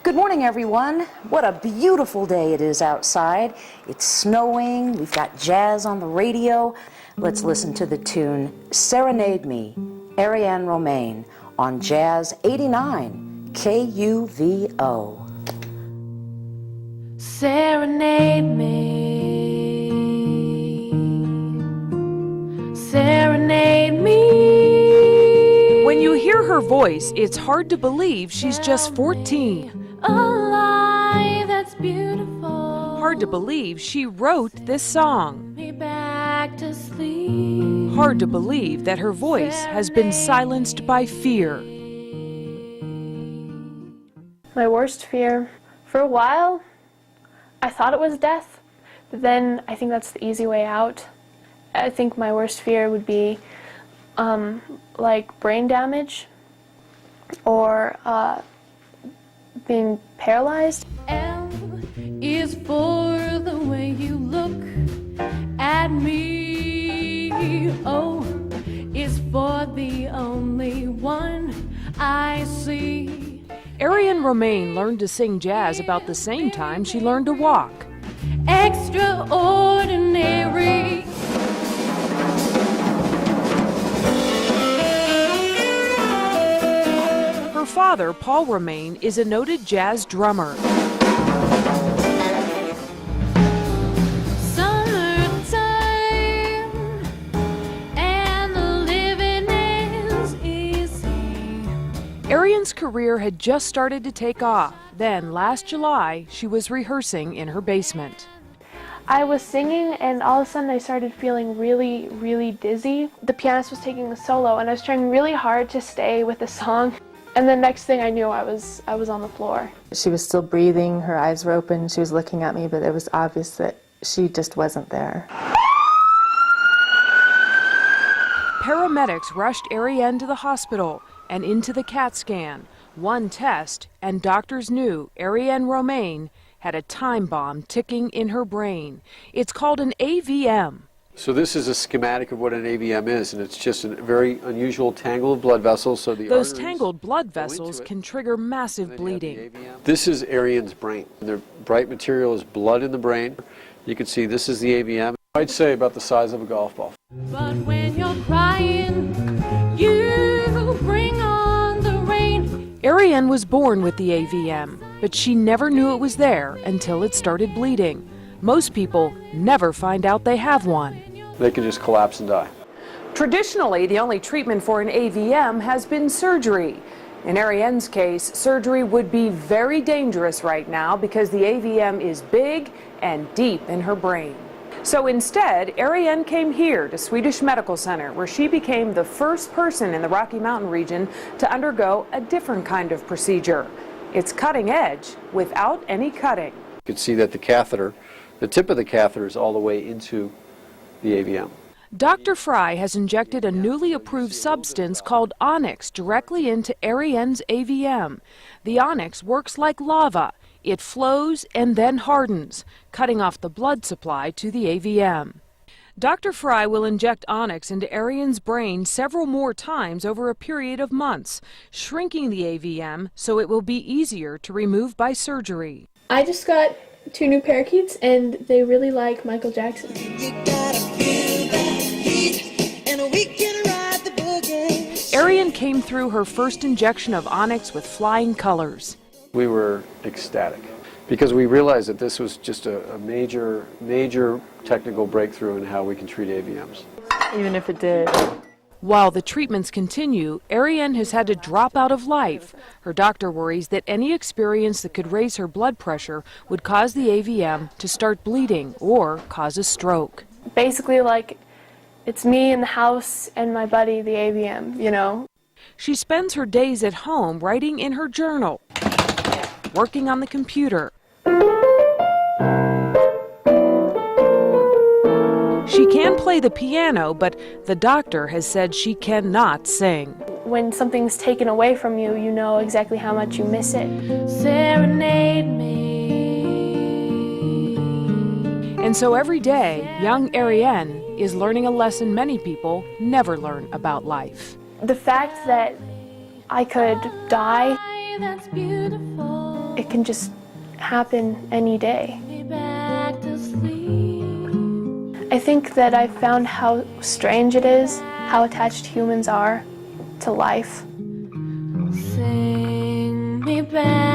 Good morning, everyone. What a beautiful day it is outside. It's snowing. We've got jazz on the radio. Let's listen to the tune Serenade Me, Ariane Romaine, on Jazz 89 KUVO. Serenade me, serenade me. When you hear her voice, it's hard to believe she's just 14. A life that's beautiful. Hard to believe she wrote this song. Me back to sleep. Hard to believe that her voice has been silenced by fear. My worst fear, for a while, I thought it was death, but then I think that's the easy way out. I think my worst fear would be like brain damage or being paralyzed. L is for the way you look at me. O is for the only one I see. Ariane Romaine learned to sing jazz about the same time she learned to walk. Extraordinary. Her father, Paul Romaine, is a noted jazz drummer. Summertime and the living is easy. Ariane's career had just started to take off. Then, last July, she was rehearsing in her basement. I was singing and all of a sudden I started feeling really, really dizzy. The pianist was taking a solo and I was trying really hard to stay with the song. And the next thing I knew, I was on the floor. She was still breathing, her eyes were open, she was looking at me, but it was obvious that she just wasn't there. Paramedics rushed Ariane to the hospital and into the CAT scan. One test, and doctors knew Ariane Romaine had a time bomb ticking in her brain. It's called an AVM. So this is a schematic of what an AVM is, and it's just a very unusual tangle of blood vessels. So those tangled blood vessels can trigger massive bleeding. This is Ariane's brain. The bright material is blood in the brain. You can see this is the AVM. I'd say about the size of a golf ball. But when you're crying, you bring on the rain. Ariane was born with the AVM, but she never knew it was there until it started bleeding. Most people never find out they have one. They can just collapse and die. Traditionally, the only treatment for an AVM has been surgery. In Ariane's case, surgery would be very dangerous right now because the AVM is big and deep in her brain. So instead, Ariane came here to Swedish Medical Center, where she became the first person in the Rocky Mountain region to undergo a different kind of procedure. It's cutting edge without any cutting. You can see that the catheter, the tip of the catheter is all the way into the AVM. Dr. Fry has injected a newly approved substance called onyx directly into Ariane's AVM. The onyx works like lava. It flows and then hardens, cutting off the blood supply to the AVM. Dr. Fry will inject onyx into Ariane's brain several more times over a period of months, shrinking the AVM so it will be easier to remove by surgery. I just got 2 new parakeets and they really like Michael Jackson. Ariane came through her first injection of onyx with flying colors. We were ecstatic because we realized that this was just a major technical breakthrough in how we can treat AVMs. Even if it did. While the treatments continue, Ariane has had to drop out of life. Her doctor worries that any experience that could raise her blood pressure would cause the AVM to start bleeding or cause a stroke. Basically, like, it's me in the house and my buddy, the AVM, you know? She spends her days at home writing in her journal, working on the computer. She can play the piano, but the doctor has said she cannot sing. When something's taken away from you, you know exactly how much you miss it. Serenade me. And so every day, young Ariane is learning a lesson many people never learn about life. The fact that I could die, That's beautiful. it can can just happen any day. Me back to sleep. I think that I've found how strange it is, how attached humans are to life. Sing me back